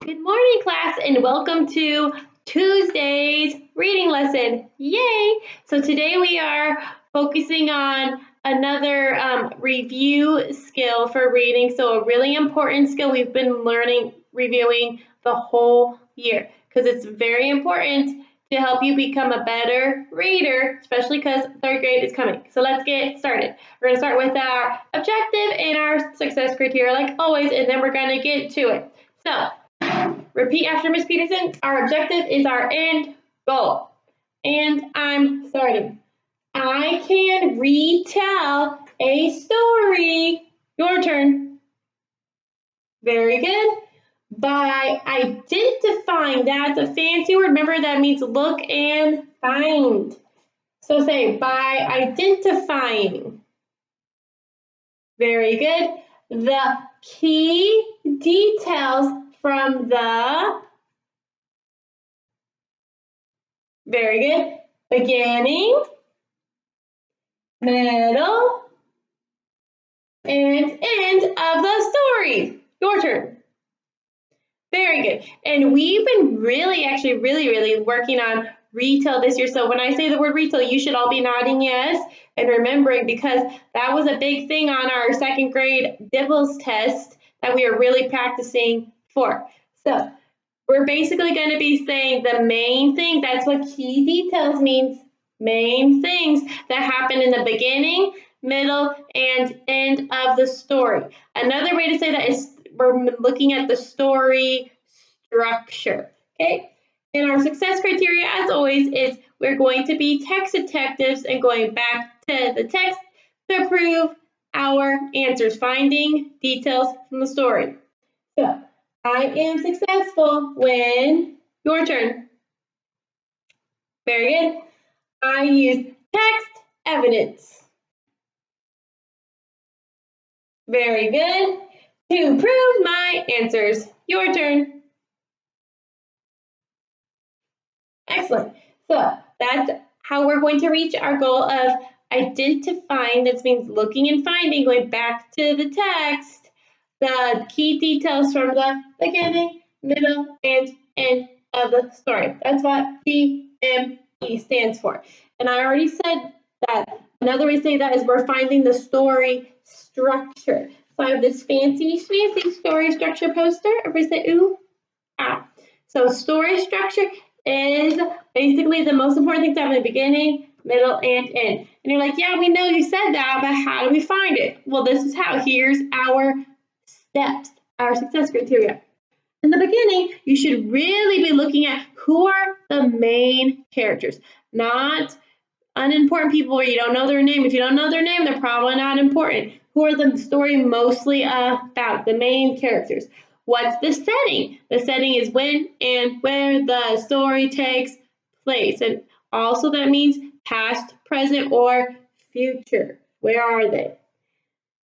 Good morning, class, and welcome to Tuesday's reading lesson. Yay! So today we are focusing on another review skill for reading. So a really important skill we've been learning, reviewing the whole year because it's very important to help you become a better reader, especially because third grade is coming. So let's get started. We're going to start with our objective and our success criteria like always, and then we're going to get to it. So repeat after Miss Peterson. Our objective is our end goal. And I'm starting. I can retell a story. Your turn. Very good. By identifying, that's a fancy word. Remember, that means look and find. So say, by identifying. Very good. The key details from the very good. Beginning, middle, and end of the story. Your turn. Very good. And we've been really working on retell this year. So when I say the word retell, you should all be nodding yes and remembering, because that was a big thing on our second grade DIBELS test that we are really practicing for. So we're basically going to be saying the main thing. That's what key details means. Main things that happen in the beginning, middle, and end of the story. Another way to say that is we're looking at the story structure. Okay? And our success criteria, as always, is we're going to be text detectives and going back to the text to prove our answers, finding details from the story. So, I am successful when, your turn. Very good. I use text evidence. Very good. To prove my answers. Your turn. Excellent. So that's how we're going to reach our goal of identifying, that means looking and finding, going back to the text, the key details from the beginning, middle, and end of the story. That's what CME stands for. And I already said that another way to say that is we're finding the story structure. So I have this fancy story structure poster. Everybody say ooh, ah. So story structure is basically the most important things happen in the beginning, middle, and end. And you're like, yeah, we know you said that, but how do we find it? Well, this is how. Here's our steps, our success criteria. In the beginning, you should really be looking at who are the main characters, not unimportant people where you don't know their name. If you don't know their name, they're probably not important. Who are the story mostly about? The main characters. What's the setting? The setting is when and where the story takes place. And also that means past, present, or future. Where are they?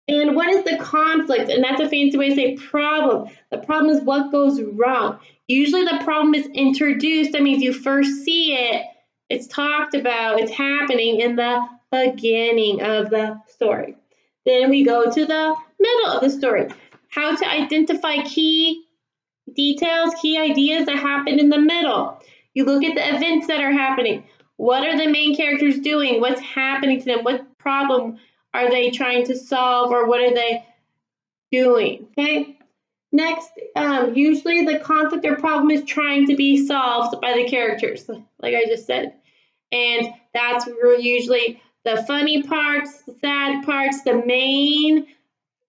And what is the conflict? And that's a fancy way to say problem. The problem is what goes wrong. Usually the problem is introduced. That means you first see it. It's talked about. It's happening in the beginning of the story. Then we go to the middle of the story. How to identify key details, key ideas that happen in the middle. You look at the events that are happening. What are the main characters doing? What's happening to them? What problem are they trying to solve, or what are they doing? Okay. Next, usually the conflict or problem is trying to be solved by the characters, like I just said. And that's where usually the funny parts, the sad parts, the main,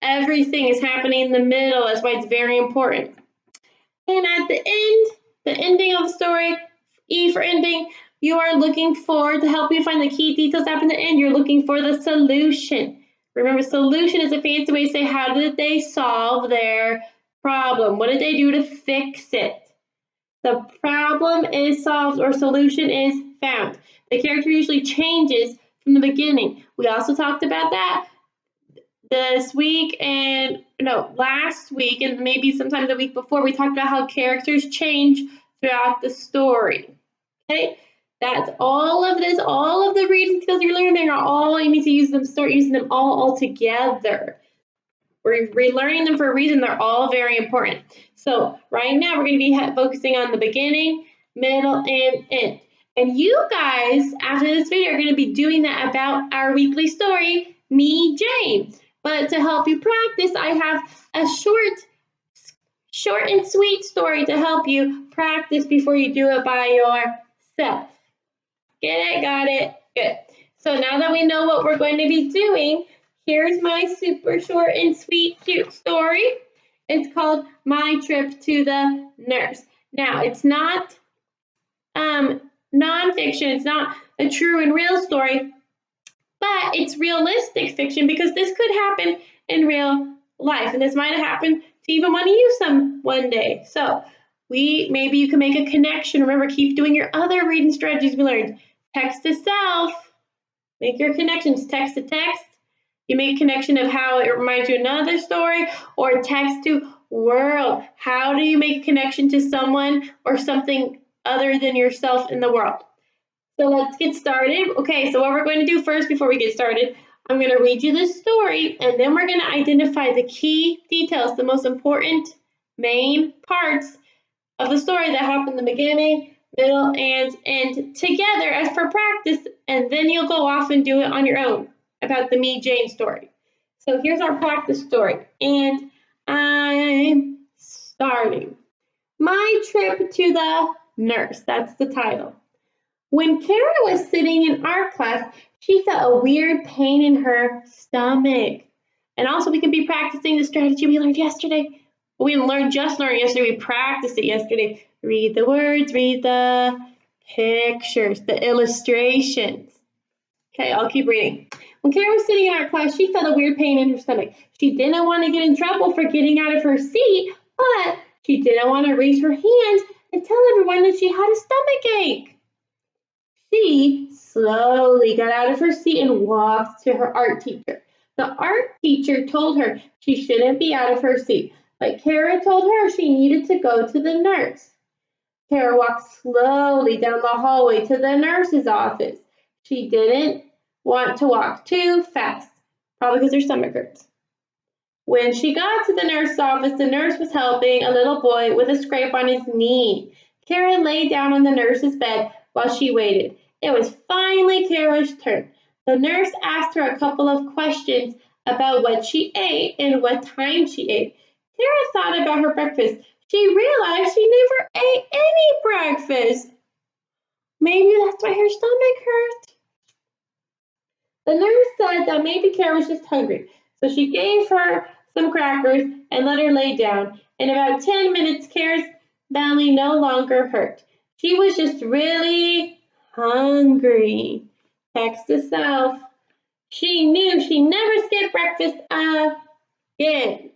everything is happening in the middle. That's why it's very important. And at the end, the ending of the story, E for ending, you are looking for, to help you find the key details happen at the end, you're looking for the solution. Remember, solution is a fancy way to say how did they solve their problem? What did they do to fix it? The problem is solved or solution is found. The character usually changes from the beginning. We also talked about that this week and last week, and maybe sometimes the week before. We talked about how characters change throughout the story. Okay, that's all of this, all of the reading skills you're learning are all, you need to use them, start using them all together. We're relearning them for a reason. They're all very important. So right now we're going to be focusing on the beginning, middle, and end. And you guys, after this video, are going to be doing that about our weekly story, Me, Jane. But to help you practice, I have a short and sweet story to help you practice before you do it by yourself. Get it? Got it? Good. So now that we know what we're going to be doing, here's my super short and sweet cute story. It's called My Trip to the Nurse. Now, it's not nonfiction. It's not a true and real story, but it's realistic fiction because this could happen in real life, and this might have happened to even one of you one day. So maybe you can make a connection. Remember, keep doing your other reading strategies we learned. Text to self. Make your connections. Text to text. You make a connection of how it reminds you of another story, or text to world. How do you make a connection to someone or something other than yourself in the world? So let's get started. Okay, so what we're going to do first before we get started, I'm going to read you this story, and then we're going to identify the key details, the most important main parts of the story that happen in the beginning, middle, and end together as for practice, and then you'll go off and do it on your own about the Me, Jane story. So here's our practice story, and I'm starting. My Trip to the Nurse, that's the title. When Kara was sitting in art class, she felt a weird pain in her stomach. And also we can be practicing the strategy we learned yesterday. We didn't just learn yesterday, we practiced it yesterday. Read the words, read the pictures, the illustrations. Okay, I'll keep reading. When Kara was sitting in art class, she felt a weird pain in her stomach. She didn't want to get in trouble for getting out of her seat, but she didn't want to raise her hand and tell everyone that she had a stomach ache. She slowly got out of her seat and walked to her art teacher. The art teacher told her she shouldn't be out of her seat, but Kara told her she needed to go to the nurse. Kara walked slowly down the hallway to the nurse's office. She didn't want to walk too fast, probably because her stomach hurts. When she got to the nurse's office, the nurse was helping a little boy with a scrape on his knee. Kara lay down on the nurse's bed while she waited. It was finally Kara's turn. The nurse asked her a couple of questions about what she ate and what time she ate. Kara thought about her breakfast. She realized she never ate any breakfast. Maybe that's why her stomach hurt. The nurse said that maybe Kara was just hungry, so she gave her some crackers and let her lay down. In about 10 minutes, Kara's belly no longer hurt. She was just really hungry. Text to self. She knew she never skipped breakfast again.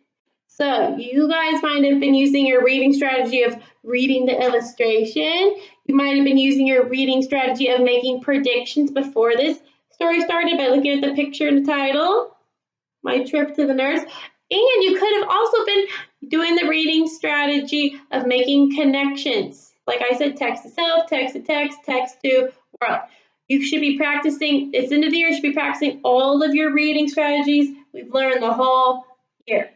So you guys might have been using your reading strategy of reading the illustration. You might have been using your reading strategy of making predictions before this story started by looking at the picture and the title, My Trip to the Nurse. And you could have also been doing the reading strategy of making connections. Like I said, text to self, text to text, text to world. You should be practicing, it's end of the year, you should be practicing all of your reading strategies we've learned the whole year.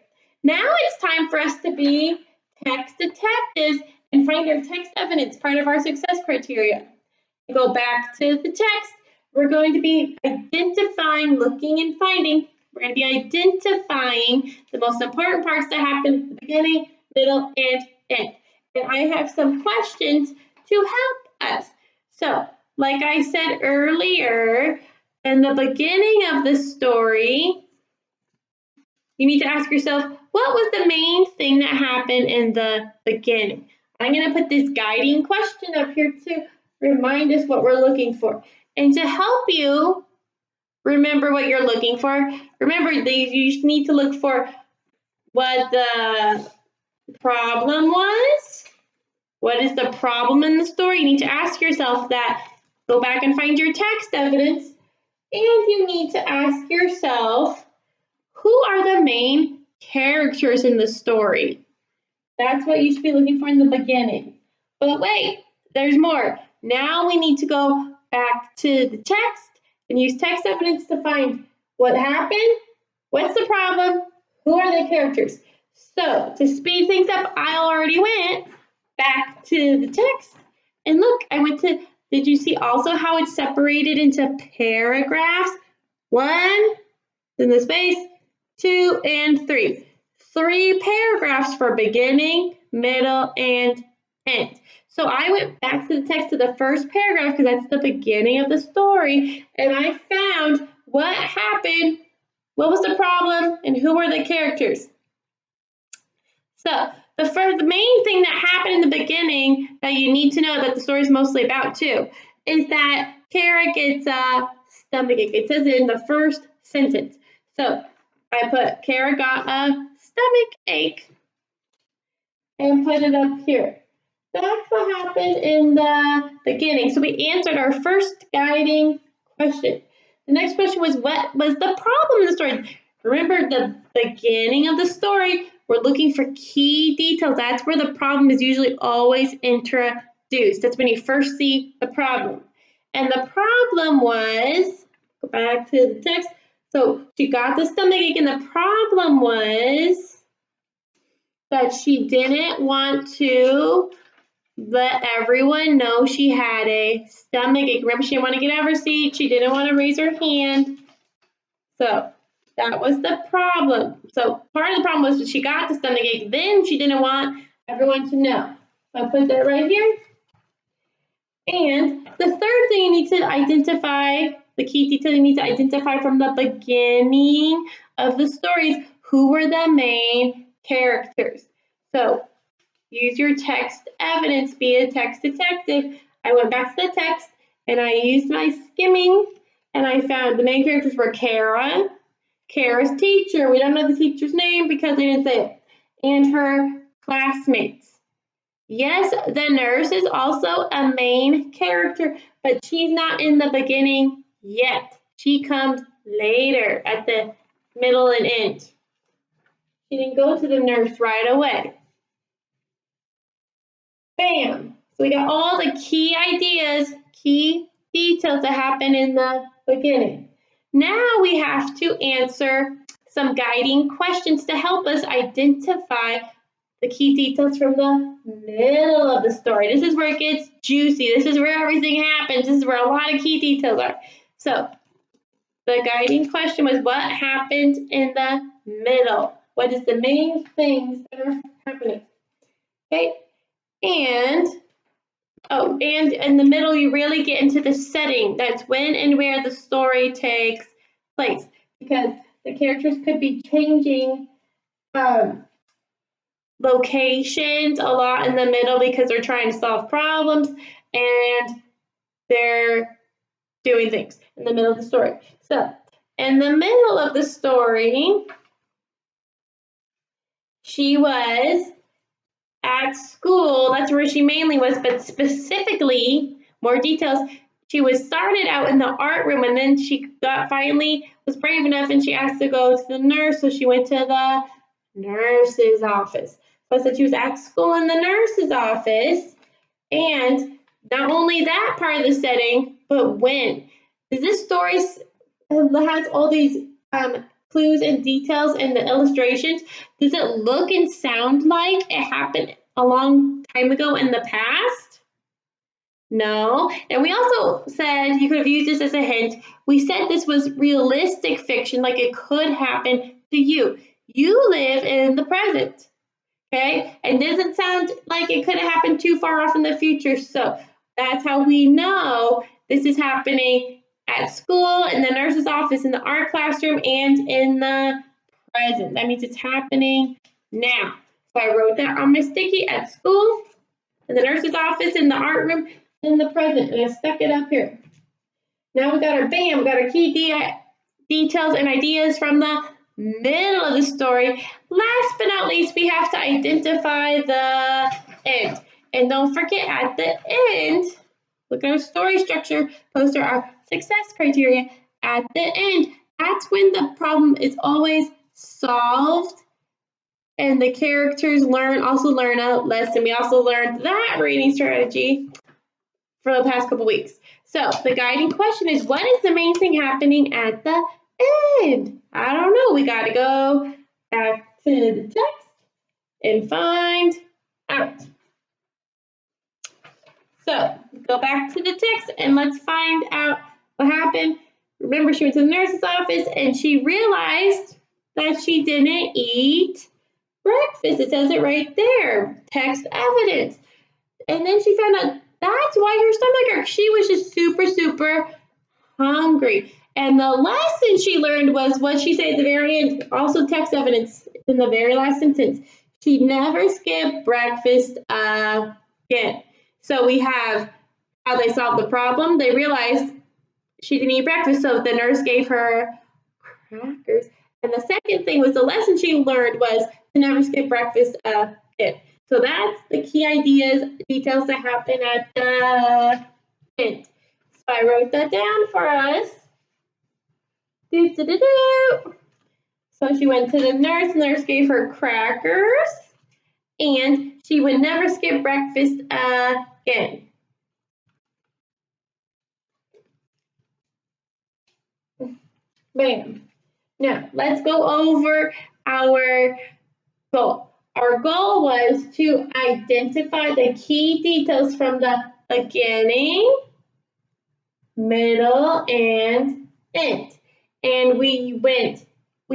Now it's time for us to be text detectives and find our text evidence, part of our success criteria. Go back to the text. We're going to be identifying, looking, and finding. We're going to be identifying the most important parts that happen at the beginning, middle, and end. And I have some questions to help us. So, like I said earlier, in the beginning of the story, you need to ask yourself, what was the main thing that happened in the beginning? I'm going to put this guiding question up here to remind us what we're looking for. And to help you remember what you're looking for, remember that you need to look for what the problem was. What is the problem in the story? You need to ask yourself that. Go back and find your text evidence. And you need to ask yourself, who are the main characters in the story? That's what you should be looking for in the beginning. But wait, there's more. Now we need to go back to the text and use text evidence to find what happened, what's the problem, Who are the characters? So to speed things up, I already went back to the text. And look, I went to, did you see also how it's separated into paragraphs? 1, in the space, 2, and 3. 3 paragraphs for beginning, middle, and end. So I went back to the text to the first paragraph because that's the beginning of the story, and I found what happened, what was the problem, and who were the characters. So the main thing that happened in the beginning that you need to know that the story is mostly about too is that Kara gets a stomachache. It says it in the first sentence. So I put Kara got a stomach ache and put it up here. That's what happened in the beginning. So we answered our first guiding question. The next question was, what was the problem in the story? Remember the beginning of the story, we're looking for key details. That's where the problem is usually always introduced. That's when you first see the problem. And the problem was, go back to the text. So she got the stomachache, and the problem was that she didn't want to let everyone know she had a stomachache. Remember, she didn't want to get out of her seat. She didn't want to raise her hand. So that was the problem. So part of the problem was that she got the stomachache. Then she didn't want everyone to know. So I put that right here. And the third thing you need to identify, the key detail you need to identify from the beginning of the stories, who were the main characters. So use your text evidence, be a text detective. I went back to the text and I used my skimming and I found the main characters were Kara, Kara's teacher, we don't know the teacher's name because they didn't say it, and her classmates. Yes, the nurse is also a main character, but she's not in the beginning yet. She comes later at the middle and end. She didn't go to the nurse right away. Bam! So we got all the key ideas, key details that happen in the beginning. Now we have to answer some guiding questions to help us identify the key details from the middle of the story. This is where it gets juicy. This is where everything happens. This is where a lot of key details are. So the guiding question was, what happened in the middle? What is the main things that are happening? Okay, and in the middle, you really get into the setting. That's when and where the story takes place, because the characters could be changing locations a lot in the middle because they're trying to solve problems and they're doing things in the middle of the story. So, in the middle of the story, she was at school. That's where she mainly was, but specifically, more details, she was started out in the art room and then she finally was brave enough and she asked to go to the nurse, so she went to the nurse's office. So I said she was at school in the nurse's office, and not only that part of the setting, but when. This story has all these clues and details and the illustrations. Does it look and sound like it happened a long time ago in the past? No. And we also said, you could have used this as a hint, we said this was realistic fiction, like it could happen to you. You live in the present, okay? And doesn't sound like it could have happened too far off in the future. So that's how we know this is happening at school, in the nurse's office, in the art classroom, and in the present. That means it's happening now. So I wrote that on my sticky: at school, in the nurse's office, in the art room, in the present, and I stuck it up here. Now we got our we got our key details and ideas from the middle of the story. Last but not least, we have to identify the end. And don't forget, at the end, look at our story structure, poster our success criteria. At the end, that's when the problem is always solved and the characters also learn a lesson. We also learned that reading strategy for the past couple weeks. So the guiding question is, what is the main thing happening at the end? I don't know. We got to go back to the text and find out. So go back to the text and let's find out what happened. Remember, she went to the nurse's office and she realized that she didn't eat breakfast. It says it right there, text evidence. And then she found out that's why her stomach hurt. She was just super, super hungry. And the lesson she learned was what she said at the very end, also text evidence in the very last sentence. She never skipped breakfast again. So we have how they solved the problem. They realized she didn't eat breakfast, so the nurse gave her crackers. And the second thing was the lesson she learned was to never skip breakfast again. So that's the key ideas, details that happen at the end. So I wrote that down for us. So she went to the nurse gave her crackers, and she would never skip breakfast again. Bam. Now, let's go over our goal. Our goal was to identify the key details from the beginning, middle, and end. And we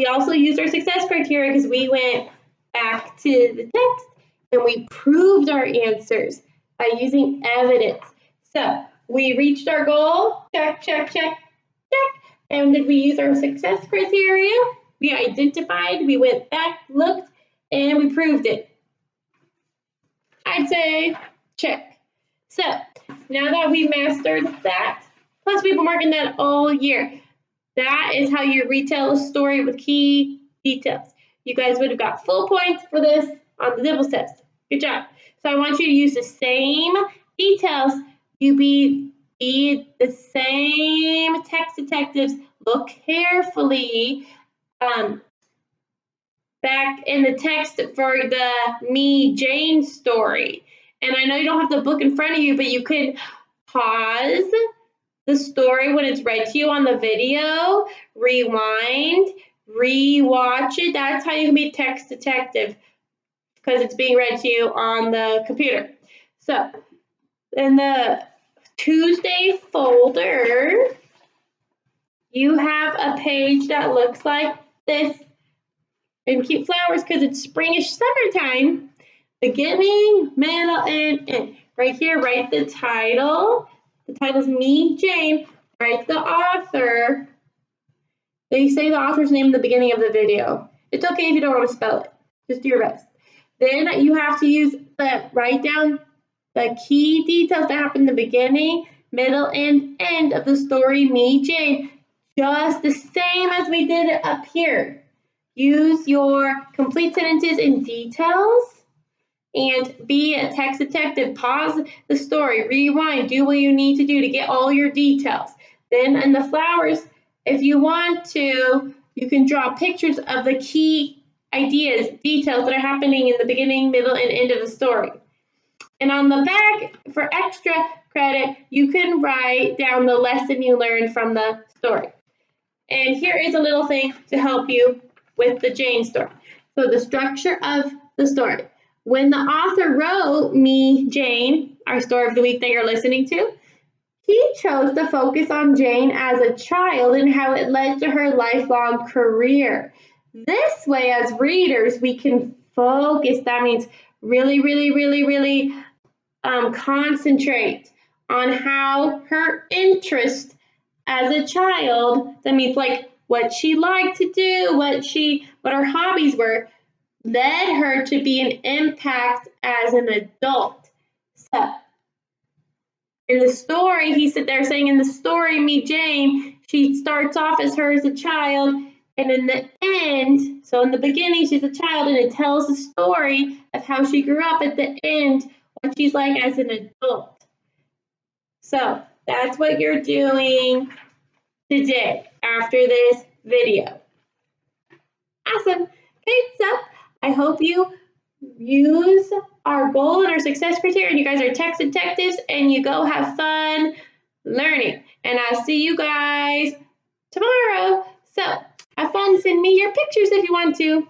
also used our success criteria because we went back to the text and we proved our answers by using evidence. So we reached our goal, check, check, check, check. And did we use our success criteria? We identified, we went back, looked, and we proved it. I'd say check. So now that we mastered that, plus we've been working that all year. That is how you retell a story with key details. You guys would have got full points for this on the Dibbles test. Good job. So I want you to use the same details. You be the same text detectives. Look carefully back in the text for the Me Jane story. And I know you don't have the book in front of you, but you could pause the story when it's read to you on the video, rewind, rewatch it. That's how you can be text detective, because it's being read to you on the computer. So in the Tuesday folder, you have a page that looks like this. And cute flowers because it's springish summertime. Beginning, middle, and end. Right here, write the title. The title's Me Jane. Write the author. They say the author's name in the beginning of the video. It's okay if you don't want to spell it. Just do your best. Then you have to write down the key details that happen in the beginning, middle, and end of the story Me Jane. Just the same as we did it up here. Use your complete sentences and details and be a text detective. Pause the story, rewind, do what you need to do to get all your details. Then in the flowers, if you want to, you can draw pictures of the key ideas, details that are happening in the beginning, middle, and end of the story. And on the back, for extra credit, you can write down the lesson you learned from the story. And here is a little thing to help you with the Jane story. So the structure of the story. When the author wrote Me Jane, our story of the week that you're listening to, he chose to focus on Jane as a child and how it led to her lifelong career. This way, as readers, we can focus. That means really, really, really, really concentrate on how her interest as a child, that means like what she liked to do, what her hobbies were, led her to be an impact as an adult. So in the story, he said they're saying in the story, Me Jane, she starts off as her as a child, and in the end, so in the beginning she's a child, and it tells the story of how she grew up. At the end, what she's like as an adult. So that's what you're doing today after this video. Awesome. Okay, so I hope you use our goal and our success criteria, and you guys are text detectives, and you go have fun learning. And I'll see you guys tomorrow. So have fun. Send me your pictures if you want to.